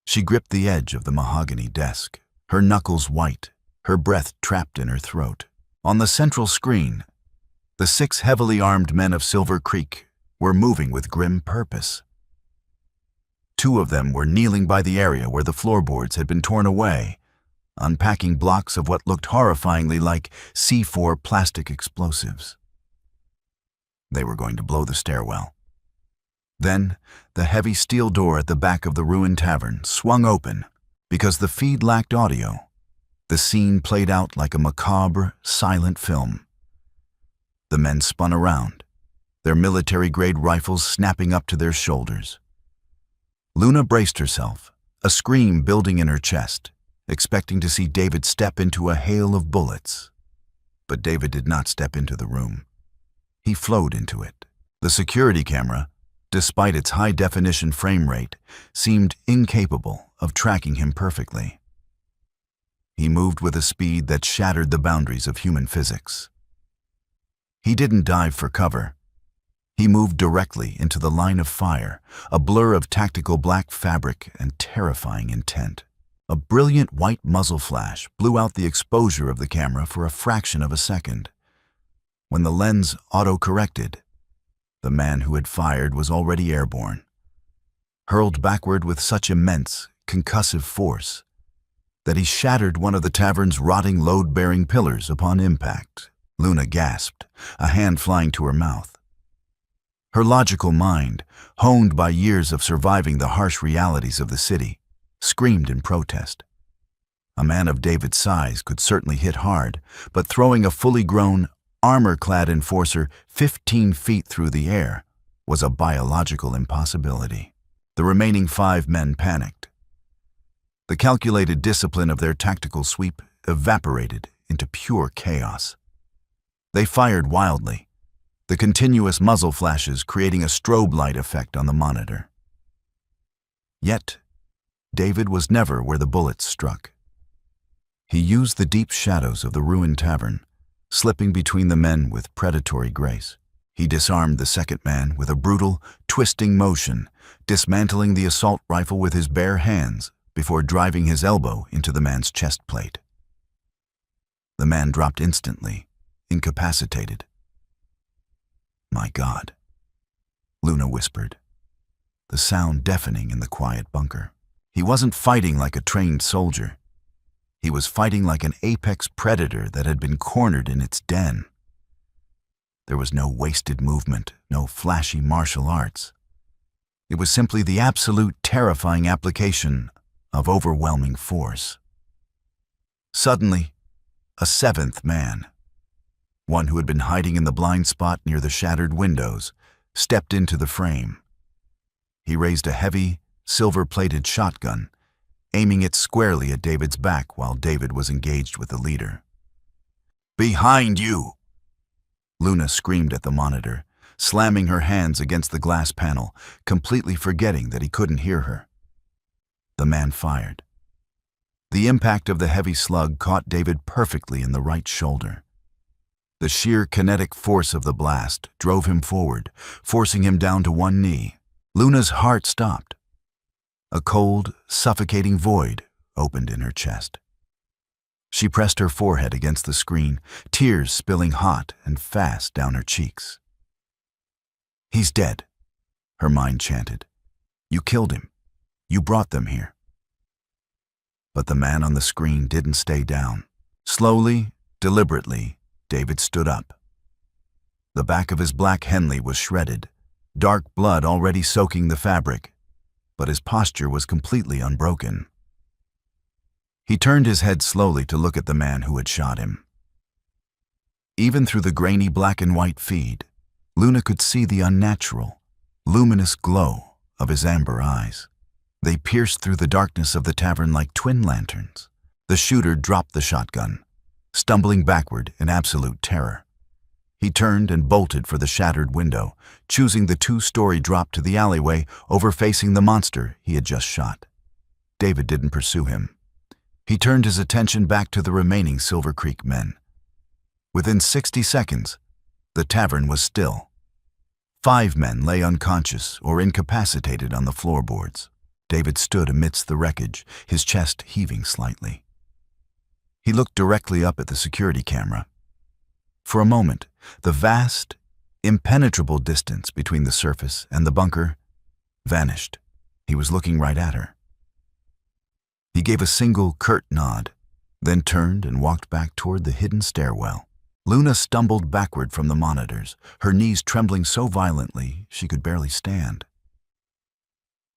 She gripped the edge of the mahogany desk, her knuckles white, her breath trapped in her throat. On the central screen, the 6 heavily armed men of Silver Creek were moving with grim purpose. 2 of them were kneeling by the area where the floorboards had been torn away, unpacking blocks of what looked horrifyingly like C4 plastic explosives. They were going to blow the stairwell. Then, the heavy steel door at the back of the ruined tavern swung open. Because the feed lacked audio, the scene played out like a macabre, silent film. The men spun around, their military-grade rifles snapping up to their shoulders. Luna braced herself, a scream building in her chest, expecting to see David step into a hail of bullets. But David did not step into the room. He flowed into it. The security camera, despite its high-definition frame rate, seemed incapable of tracking him perfectly. He moved with a speed that shattered the boundaries of human physics. He didn't dive for cover. He moved directly into the line of fire, a blur of tactical black fabric and terrifying intent. A brilliant white muzzle flash blew out the exposure of the camera for a fraction of a second. When the lens auto-corrected, the man who had fired was already airborne, hurled backward with such immense, concussive force that he shattered one of the tavern's rotting load-bearing pillars upon impact. Luna gasped, a hand flying to her mouth. Her logical mind, honed by years of surviving the harsh realities of the city, screamed in protest. A man of David's size could certainly hit hard, but throwing a fully grown, armor-clad enforcer 15 feet through the air was a biological impossibility. The remaining 5 men panicked. The calculated discipline of their tactical sweep evaporated into pure chaos. They fired wildly, the continuous muzzle flashes creating a strobe light effect on the monitor. Yet, David was never where the bullets struck. He used the deep shadows of the ruined tavern, slipping between the men with predatory grace. He disarmed the second man with a brutal, twisting motion, dismantling the assault rifle with his bare hands before driving his elbow into the man's chest plate. The man dropped instantly, incapacitated. "My God," Luna whispered, the sound deafening in the quiet bunker. He wasn't fighting like a trained soldier. He was fighting like an apex predator that had been cornered in its den. There was no wasted movement, no flashy martial arts. It was simply the absolute terrifying application of overwhelming force. Suddenly, a 7th man, one who had been hiding in the blind spot near the shattered windows, stepped into the frame. He raised a heavy, silver-plated shotgun, aiming it squarely at David's back while David was engaged with the leader. "Behind you!" Luna screamed at the monitor, slamming her hands against the glass panel, completely forgetting that he couldn't hear her. The man fired. The impact of the heavy slug caught David perfectly in the right shoulder. The sheer kinetic force of the blast drove him forward, forcing him down to one knee. Luna's heart stopped. A cold, suffocating void opened in her chest. She pressed her forehead against the screen, tears spilling hot and fast down her cheeks. "He's dead," her mind chanted. "You killed him. You brought them here." But the man on the screen didn't stay down. Slowly, deliberately, David stood up. The back of his black Henley was shredded, dark blood already soaking the fabric, but his posture was completely unbroken. He turned his head slowly to look at the man who had shot him. Even through the grainy black and white feed, Luna could see the unnatural, luminous glow of his amber eyes. They pierced through the darkness of the tavern like twin lanterns. The shooter dropped the shotgun, stumbling backward in absolute terror. He turned and bolted for the shattered window, choosing the two-story drop to the alleyway over facing the monster he had just shot. David didn't pursue him. He turned his attention back to the remaining Silver Creek men. Within 60 seconds, the tavern was still. 5 men lay unconscious or incapacitated on the floorboards. David stood amidst the wreckage, his chest heaving slightly. He looked directly up at the security camera. For a moment, the vast, impenetrable distance between the surface and the bunker vanished. He was looking right at her. He gave a single curt nod, then turned and walked back toward the hidden stairwell. Luna stumbled backward from the monitors, her knees trembling so violently she could barely stand.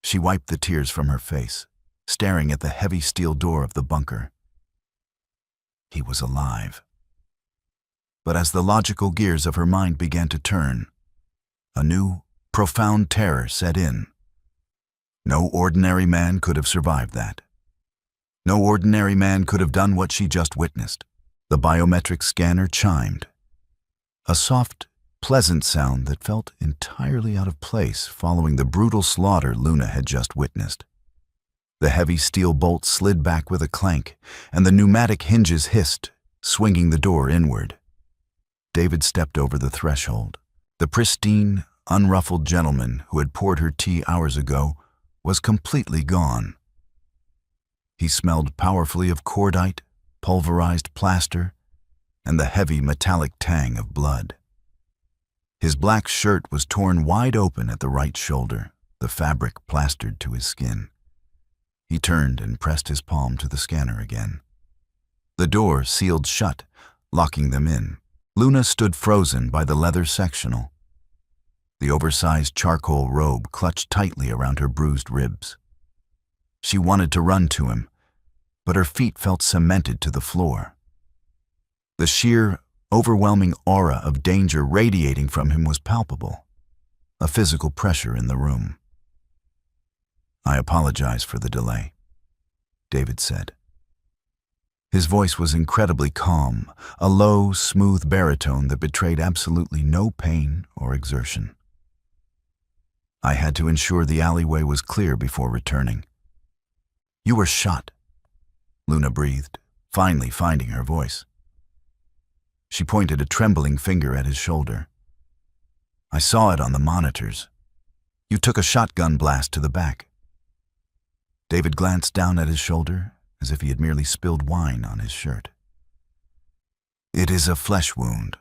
She wiped the tears from her face, staring at the heavy steel door of the bunker. He was alive. But as the logical gears of her mind began to turn, a new, profound terror set in. No ordinary man could have survived that. No ordinary man could have done what she just witnessed. The biometric scanner chimed. A soft, pleasant sound that felt entirely out of place following the brutal slaughter Luna had just witnessed. The heavy steel bolt slid back with a clank, and the pneumatic hinges hissed, swinging the door inward. David stepped over the threshold. The pristine, unruffled gentleman who had poured her tea hours ago was completely gone. He smelled powerfully of cordite, pulverized plaster, and the heavy metallic tang of blood. His black shirt was torn wide open at the right shoulder, the fabric plastered to his skin. He turned and pressed his palm to the scanner again. The door sealed shut, locking them in. Luna stood frozen by the leather sectional. The oversized charcoal robe clutched tightly around her bruised ribs. She wanted to run to him, but her feet felt cemented to the floor. The sheer, overwhelming aura of danger radiating from him was palpable, a physical pressure in the room. "I apologize for the delay," David said. His voice was incredibly calm, a low, smooth baritone that betrayed absolutely no pain or exertion. "I had to ensure the alleyway was clear before returning." "You were shot," Luna breathed, finally finding her voice. She pointed a trembling finger at his shoulder. "I saw it on the monitors. You took a shotgun blast to the back." David glanced down at his shoulder as if he had merely spilled wine on his shirt. "It is a flesh wound.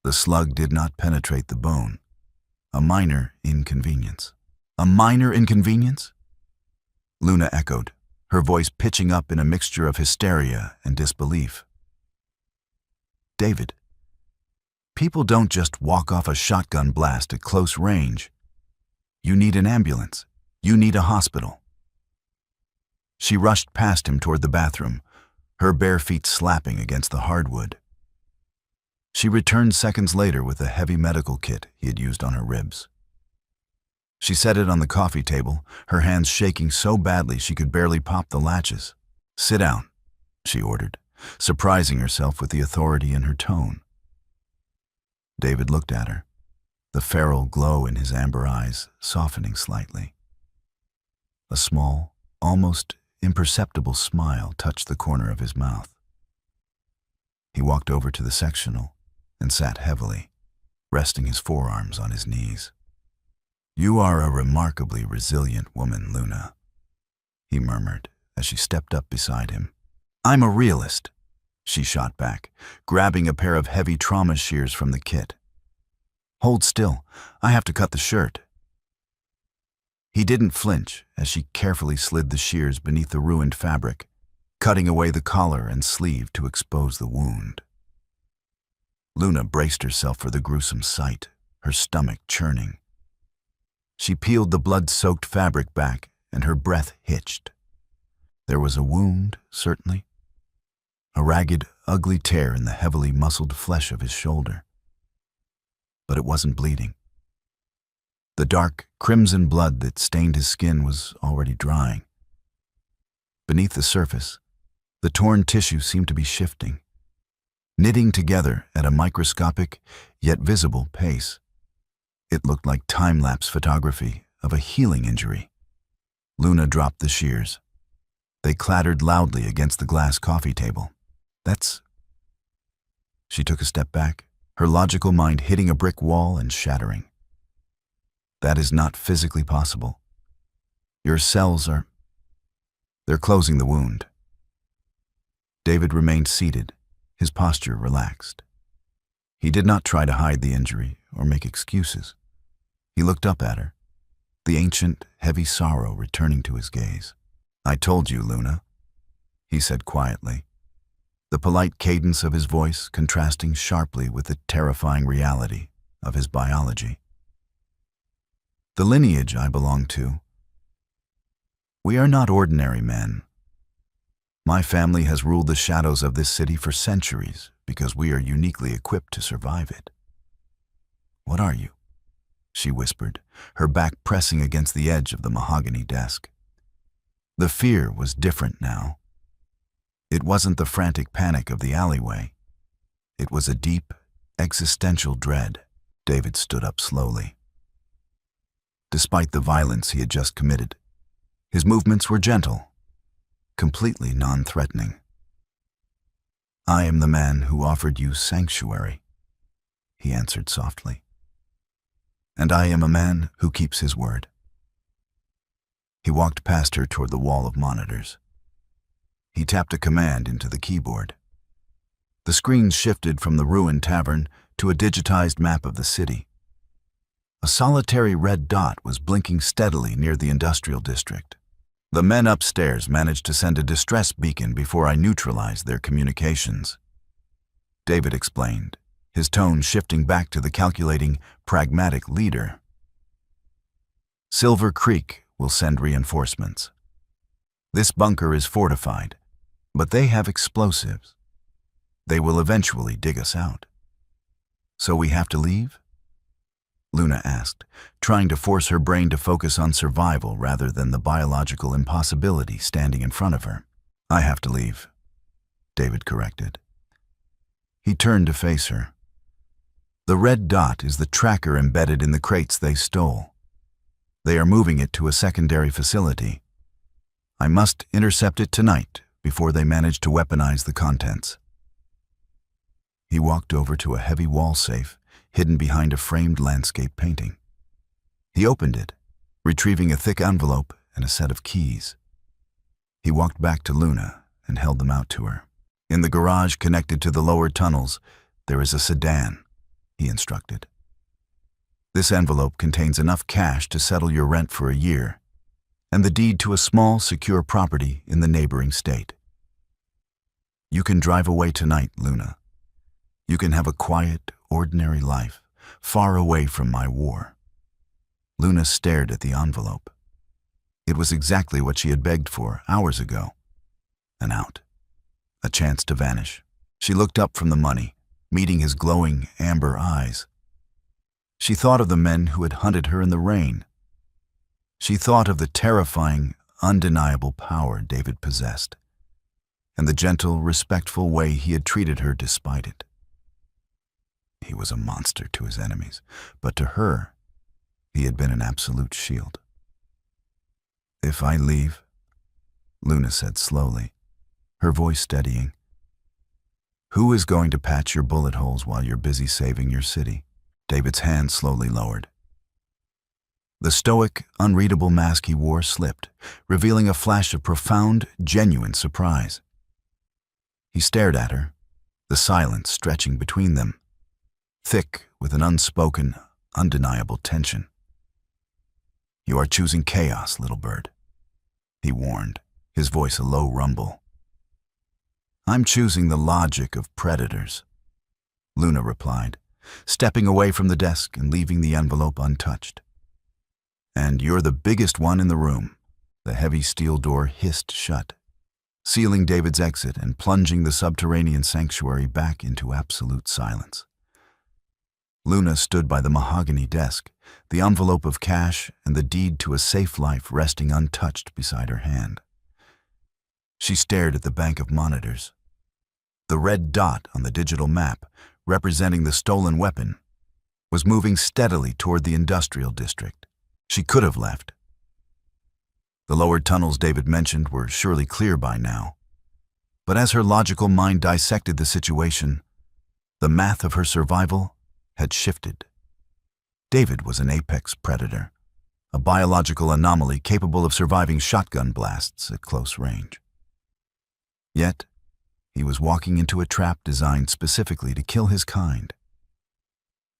The slug did not penetrate the bone. A minor inconvenience." "A minor inconvenience?" Luna echoed, her voice pitching up in a mixture of hysteria and disbelief. "David, people don't just walk off a shotgun blast at close range. You need an ambulance. You need a hospital." She rushed past him toward the bathroom, her bare feet slapping against the hardwood. She returned seconds later with a heavy medical kit he had used on her ribs. She set it on the coffee table, her hands shaking so badly she could barely pop the latches. "Sit down," she ordered, surprising herself with the authority in her tone. David looked at her, the feral glow in his amber eyes softening slightly. A small, almost imperceptible smile touched the corner of his mouth. He walked over to the sectional and sat heavily, resting his forearms on his knees. "You are a remarkably resilient woman, Luna," he murmured as she stepped up beside him. "I'm a realist," she shot back, grabbing a pair of heavy trauma shears from the kit. "Hold still, I have to cut the shirt." He didn't flinch as she carefully slid the shears beneath the ruined fabric, cutting away the collar and sleeve to expose the wound. Luna braced herself for the gruesome sight, her stomach churning. She peeled the blood-soaked fabric back, and her breath hitched. There was a wound, certainly. A ragged, ugly tear in the heavily muscled flesh of his shoulder. But it wasn't bleeding. The dark, crimson blood that stained his skin was already drying. Beneath the surface, the torn tissue seemed to be shifting, knitting together at a microscopic yet visible pace. It looked like time-lapse photography of a healing injury. Luna dropped the shears. They clattered loudly against the glass coffee table. "That's..." She took a step back, her logical mind hitting a brick wall and shattering. "That is not physically possible. Your cells are... They're closing the wound." David remained seated, his posture relaxed. He did not try to hide the injury or make excuses. He looked up at her, the ancient, heavy sorrow returning to his gaze. "I told you, Luna," he said quietly, the polite cadence of his voice contrasting sharply with the terrifying reality of his biology. "The lineage I belong to, we are not ordinary men. My family has ruled the shadows of this city for centuries because we are uniquely equipped to survive it." "What are you?" she whispered, her back pressing against the edge of the mahogany desk. The fear was different now. It wasn't the frantic panic of the alleyway. It was a deep, existential dread. David stood up slowly. Despite the violence he had just committed, his movements were gentle, completely non-threatening. "I am the man who offered you sanctuary," he answered softly. "And I am a man who keeps his word." He walked past her toward the wall of monitors. He tapped a command into the keyboard. The screen shifted from the ruined tavern to a digitized map of the city. A solitary red dot was blinking steadily near the industrial district. "The men upstairs managed to send a distress beacon before I neutralized their communications," David explained, his tone shifting back to the calculating, pragmatic leader. "Silver Creek will send reinforcements. This bunker is fortified, but they have explosives. They will eventually dig us out." "So we have to leave?" Luna asked, trying to force her brain to focus on survival rather than the biological impossibility standing in front of her. "I have to leave," David corrected. He turned to face her. "The red dot is the tracker embedded in the crates they stole. They are moving it to a secondary facility. I must intercept it tonight before they manage to weaponize the contents." He walked over to a heavy wall safe hidden behind a framed landscape painting. He opened it, retrieving a thick envelope and a set of keys. He walked back to Luna and held them out to her. "In the garage connected to the lower tunnels, there is a sedan," he instructed. "This envelope contains enough cash to settle your rent for a year, and the deed to a small, secure property in the neighboring state. You can drive away tonight, Luna. You can have a quiet, ordinary life, far away from my war." Luna stared at the envelope. It was exactly what she had begged for hours ago. An out. A chance to vanish. She looked up from the money, meeting his glowing, amber eyes. She thought of the men who had hunted her in the rain, She thought of the terrifying, undeniable power David possessed, and the gentle, respectful way he had treated her despite it. He was a monster to his enemies, but to her, he had been an absolute shield. "If I leave," Luna said slowly, her voice steadying, "who is going to patch your bullet holes while you're busy saving your city?" David's hand slowly lowered. The stoic, unreadable mask he wore slipped, revealing a flash of profound, genuine surprise. He stared at her, the silence stretching between them, thick with an unspoken, undeniable tension. "You are choosing chaos, little bird," he warned, his voice a low rumble. "I'm choosing the logic of predators," Luna replied, stepping away from the desk and leaving the envelope untouched. "And you're the biggest one in the room." The heavy steel door hissed shut, sealing David's exit and plunging the subterranean sanctuary back into absolute silence. Luna stood by the mahogany desk, the envelope of cash and the deed to a safe life resting untouched beside her hand. She stared at the bank of monitors. The red dot on the digital map, representing the stolen weapon, was moving steadily toward the industrial district. She could have left. The lowered tunnels David mentioned were surely clear by now. But as her logical mind dissected the situation, the math of her survival had shifted. David was an apex predator, a biological anomaly capable of surviving shotgun blasts at close range. Yet, he was walking into a trap designed specifically to kill his kind.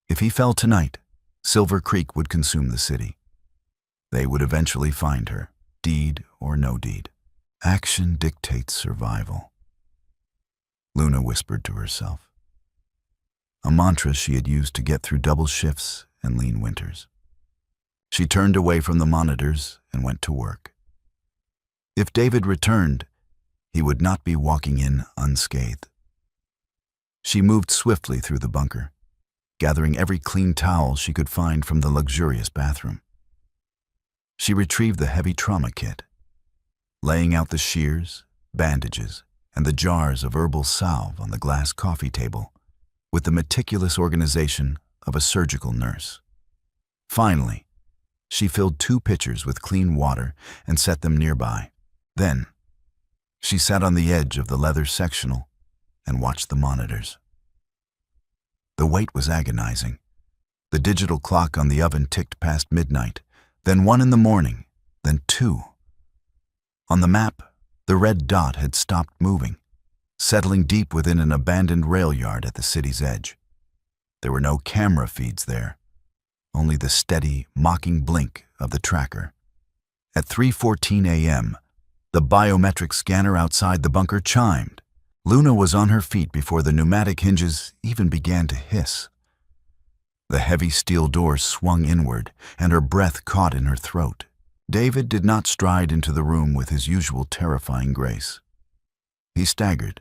If he fell tonight, Silver Creek would consume the city. They would eventually find her, deed or no deed. Action dictates survival, Luna whispered to herself, a mantra she had used to get through double shifts and lean winters. She turned away from the monitors and went to work. If David returned, he would not be walking in unscathed. She moved swiftly through the bunker, gathering every clean towel she could find from the luxurious bathroom. She retrieved the heavy trauma kit, laying out the shears, bandages, and the jars of herbal salve on the glass coffee table with the meticulous organization of a surgical nurse. Finally, she filled 2 pitchers with clean water and set them nearby. Then, she sat on the edge of the leather sectional and watched the monitors. The wait was agonizing. The digital clock on the oven ticked past midnight, then 1 in the morning, then 2. On the map, the red dot had stopped moving, settling deep within an abandoned rail yard at the city's edge. There were no camera feeds there, only the steady, mocking blink of the tracker. At 3:14 a.m., the biometric scanner outside the bunker chimed. Luna was on her feet before the pneumatic hinges even began to hiss. The heavy steel door swung inward, and her breath caught in her throat. David did not stride into the room with his usual terrifying grace. He staggered.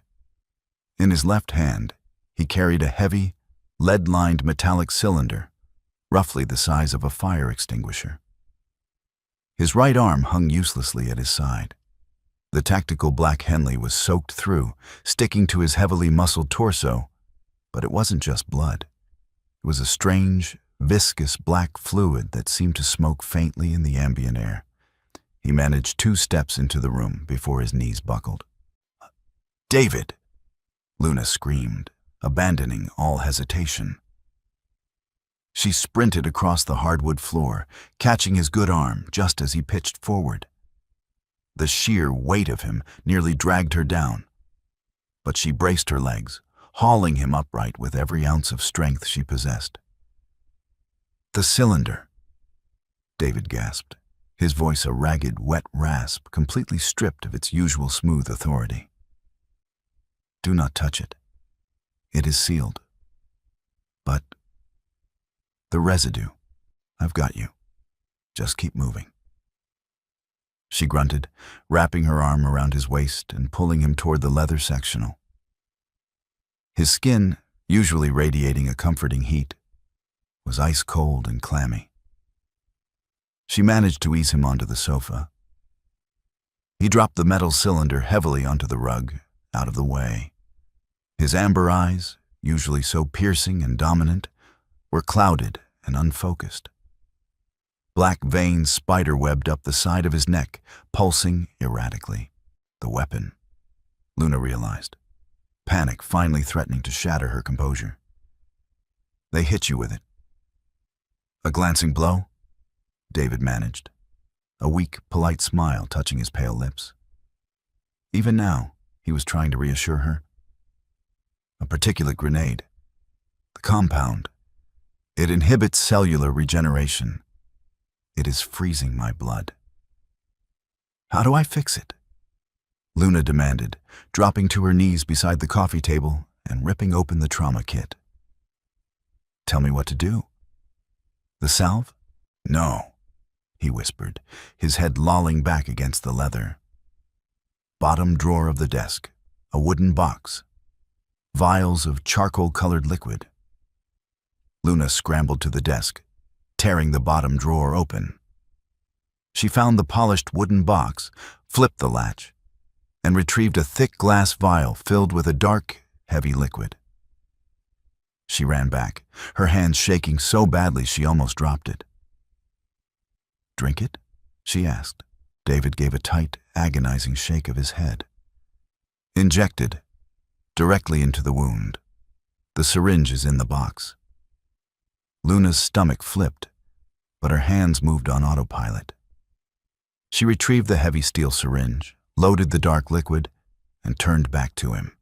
In his left hand, he carried a heavy, lead-lined metallic cylinder, roughly the size of a fire extinguisher. His right arm hung uselessly at his side. The tactical black Henley was soaked through, sticking to his heavily muscled torso, but it wasn't just blood. It was a strange, viscous black fluid that seemed to smoke faintly in the ambient air. He managed 2 steps into the room before his knees buckled. "David!" Luna screamed, abandoning all hesitation. She sprinted across the hardwood floor, catching his good arm just as he pitched forward. The sheer weight of him nearly dragged her down, but she braced her legs, hauling him upright with every ounce of strength she possessed. "The cylinder," David gasped, his voice a ragged, wet rasp completely stripped of its usual smooth authority. "Do not touch it. It is sealed. But the residue, I've got you. Just keep moving." She grunted, wrapping her arm around his waist and pulling him toward the leather sectional. His skin, usually radiating a comforting heat, was ice cold and clammy. She managed to ease him onto the sofa. He dropped the metal cylinder heavily onto the rug, out of the way. His amber eyes, usually so piercing and dominant, were clouded and unfocused. Black veins spider-webbed up the side of his neck, pulsing erratically. The weapon, Luna realized, panic finally threatening to shatter her composure. They hit you with it. A glancing blow? David managed, a weak, polite smile touching his pale lips. Even now, he was trying to reassure her. A particulate grenade. The compound. It inhibits cellular regeneration. It is freezing my blood. How do I fix it? Luna demanded, dropping to her knees beside the coffee table and ripping open the trauma kit. Tell me what to do. The salve? No, he whispered, his head lolling back against the leather. Bottom drawer of the desk, a wooden box. Vials of charcoal-colored liquid. Luna scrambled to the desk, tearing the bottom drawer open. She found the polished wooden box, flipped the latch, and retrieved a thick glass vial filled with a dark, heavy liquid. She ran back, her hands shaking so badly she almost dropped it. Drink it? She asked. David gave a tight, agonizing shake of his head. Injected, directly into the wound. The syringe is in the box. Luna's stomach flipped, but her hands moved on autopilot. She retrieved the heavy steel syringe, loaded the dark liquid, and turned back to him.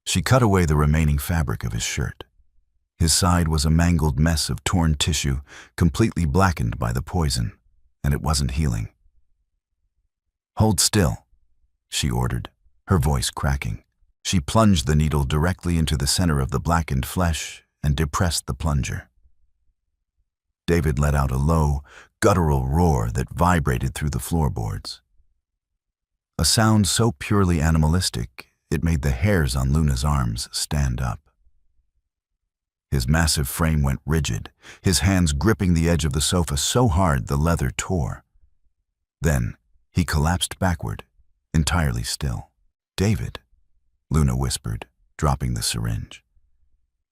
She cut away the remaining fabric of his shirt. His side was a mangled mess of torn tissue, completely blackened by the poison, and it wasn't healing. Hold still, she ordered, her voice cracking. She plunged the needle directly into the center of the blackened flesh and depressed the plunger. David let out a low, guttural roar that vibrated through the floorboards. A sound so purely animalistic, it made the hairs on Luna's arms stand up. His massive frame went rigid, his hands gripping the edge of the sofa so hard the leather tore. Then he collapsed backward, entirely still. David, Luna whispered, dropping the syringe.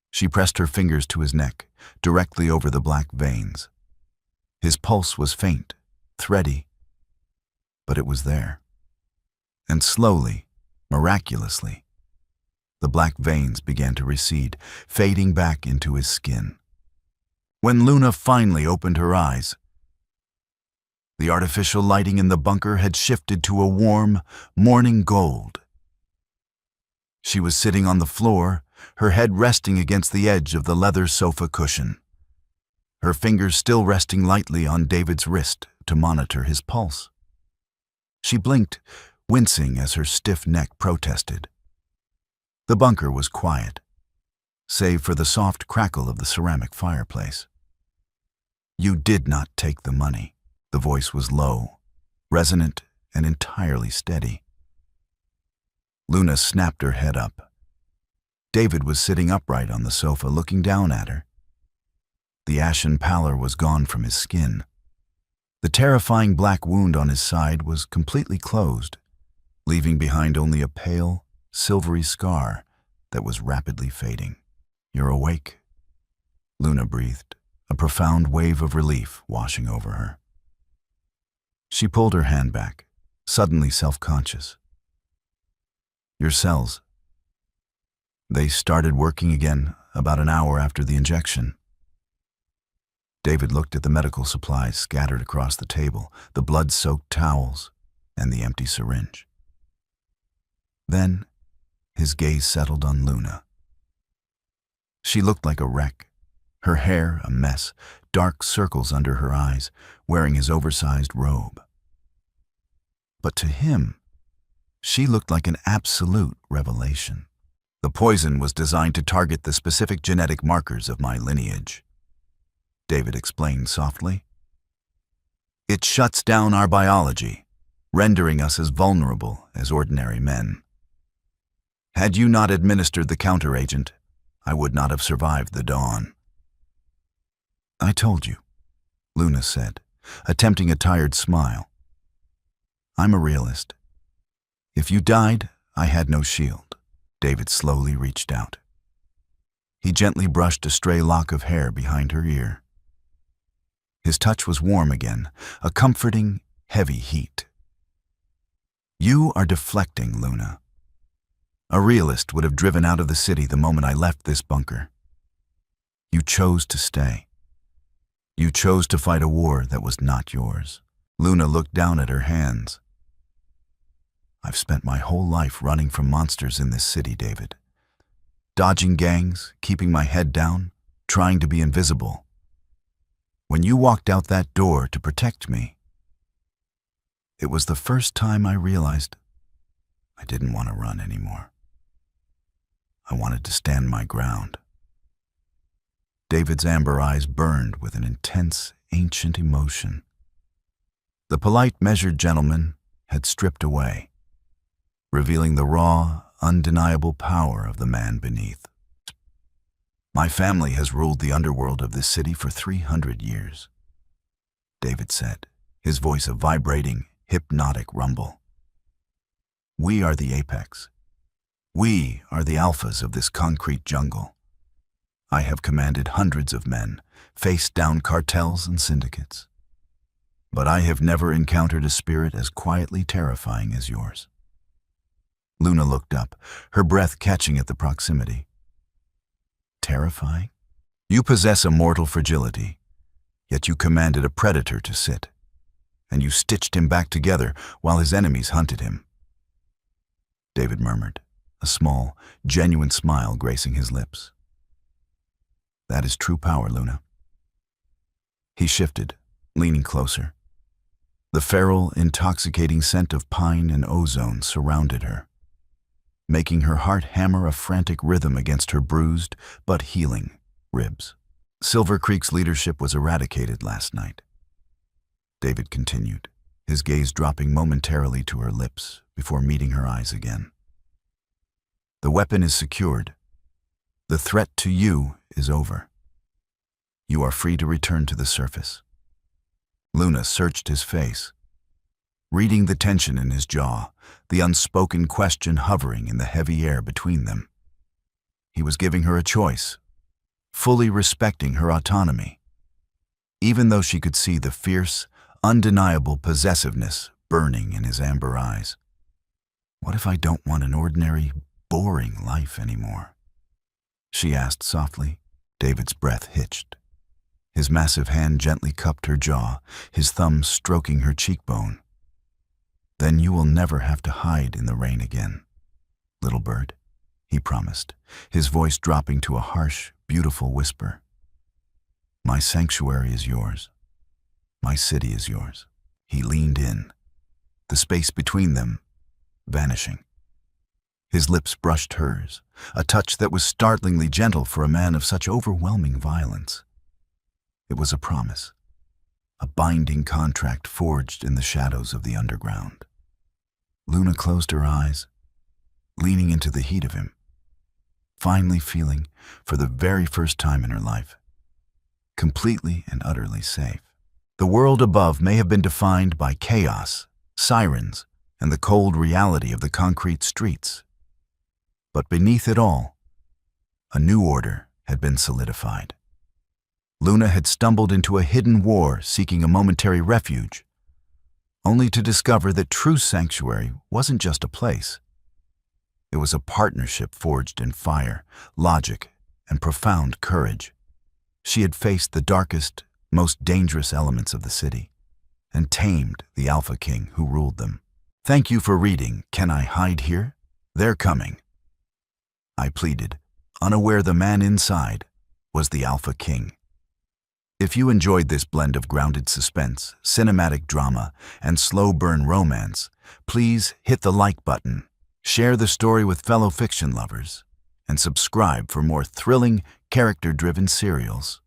She pressed her fingers to his neck, directly over the black veins. His pulse was faint, thready, but it was there. And slowly, miraculously, the black veins began to recede, fading back into his skin. When Luna finally opened her eyes, the artificial lighting in the bunker had shifted to a warm, morning gold. She was sitting on the floor, her head resting against the edge of the leather sofa cushion, her fingers still resting lightly on David's wrist to monitor his pulse. She blinked, wincing as her stiff neck protested. The bunker was quiet, save for the soft crackle of the ceramic fireplace. You did not take the money. The voice was low, resonant, and entirely steady. Luna snapped her head up. David was sitting upright on the sofa, looking down at her. The ashen pallor was gone from his skin. The terrifying black wound on his side was completely closed, leaving behind only a pale, silvery scar that was rapidly fading. You're awake, Luna breathed, a profound wave of relief washing over her. She pulled her hand back, suddenly self-conscious. Your cells. They started working again about an hour after the injection. David looked at the medical supplies scattered across the table, the blood-soaked towels, and the empty syringe. Then, his gaze settled on Luna. She looked like a wreck, her hair a mess, dark circles under her eyes, wearing his oversized robe. But to him, she looked like an absolute revelation. The poison was designed to target the specific genetic markers of my lineage, David explained softly. It shuts down our biology, rendering us as vulnerable as ordinary men. Had you not administered the counteragent, I would not have survived the dawn. I told you, Luna said, attempting a tired smile. I'm a realist. If you died, I had no shield. David slowly reached out. He gently brushed a stray lock of hair behind her ear. His touch was warm again, a comforting, heavy heat. You are deflecting, Luna. A realist would have driven out of the city the moment I left this bunker. You chose to stay. You chose to fight a war that was not yours. Luna looked down at her hands. I've spent my whole life running from monsters in this city, David. Dodging gangs, keeping my head down, trying to be invisible. When you walked out that door to protect me, it was the first time I realized I didn't want to run anymore. I wanted to stand my ground. David's amber eyes burned with an intense, ancient emotion. The polite, measured gentleman had stripped away, revealing the raw, undeniable power of the man beneath. My family has ruled the underworld of this city for 300 years, David said, his voice a vibrating, hypnotic rumble. We are the apex. We are the alphas of this concrete jungle. I have commanded hundreds of men, faced down cartels and syndicates. But I have never encountered a spirit as quietly terrifying as yours. Luna looked up, her breath catching at the proximity. Terrifying? You possess a mortal fragility, yet you commanded a predator to sit, and you stitched him back together while his enemies hunted him. David murmured, a small, genuine smile gracing his lips. That is true power, Luna. He shifted, leaning closer. The feral, intoxicating scent of pine and ozone surrounded her, making her heart hammer a frantic rhythm against her bruised but healing ribs. Silver Creek's leadership was eradicated last night. David continued, his gaze dropping momentarily to her lips before meeting her eyes again. The weapon is secured. The threat to you is over. You are free to return to the surface. Luna searched his face, reading the tension in his jaw, the unspoken question hovering in the heavy air between them. He was giving her a choice, fully respecting her autonomy, even though she could see the fierce, undeniable possessiveness burning in his amber eyes. What if I don't want an ordinary, boring life anymore? She asked softly. David's breath hitched. His massive hand gently cupped her jaw, his thumb stroking her cheekbone. Then you will never have to hide in the rain again, little bird, he promised, his voice dropping to a harsh, beautiful whisper. My sanctuary is yours. My city is yours. He leaned in, the space between them vanishing. His lips brushed hers, a touch that was startlingly gentle for a man of such overwhelming violence. It was a promise, a binding contract forged in the shadows of the underground. Luna closed her eyes, leaning into the heat of him, finally feeling, for the very first time in her life, completely and utterly safe. The world above may have been defined by chaos, sirens, and the cold reality of the concrete streets. But beneath it all, a new order had been solidified. Luna had stumbled into a hidden war seeking a momentary refuge, only to discover that true sanctuary wasn't just a place. It was a partnership forged in fire, logic, and profound courage. She had faced the darkest, most dangerous elements of the city, and tamed the Alpha King who ruled them. Thank you for reading Can I Hide Here? They're coming, I pleaded, unaware the man inside was the Alpha King. If you enjoyed this blend of grounded suspense, cinematic drama, and slow-burn romance, please hit the like button, share the story with fellow fiction lovers, and subscribe for more thrilling, character-driven serials.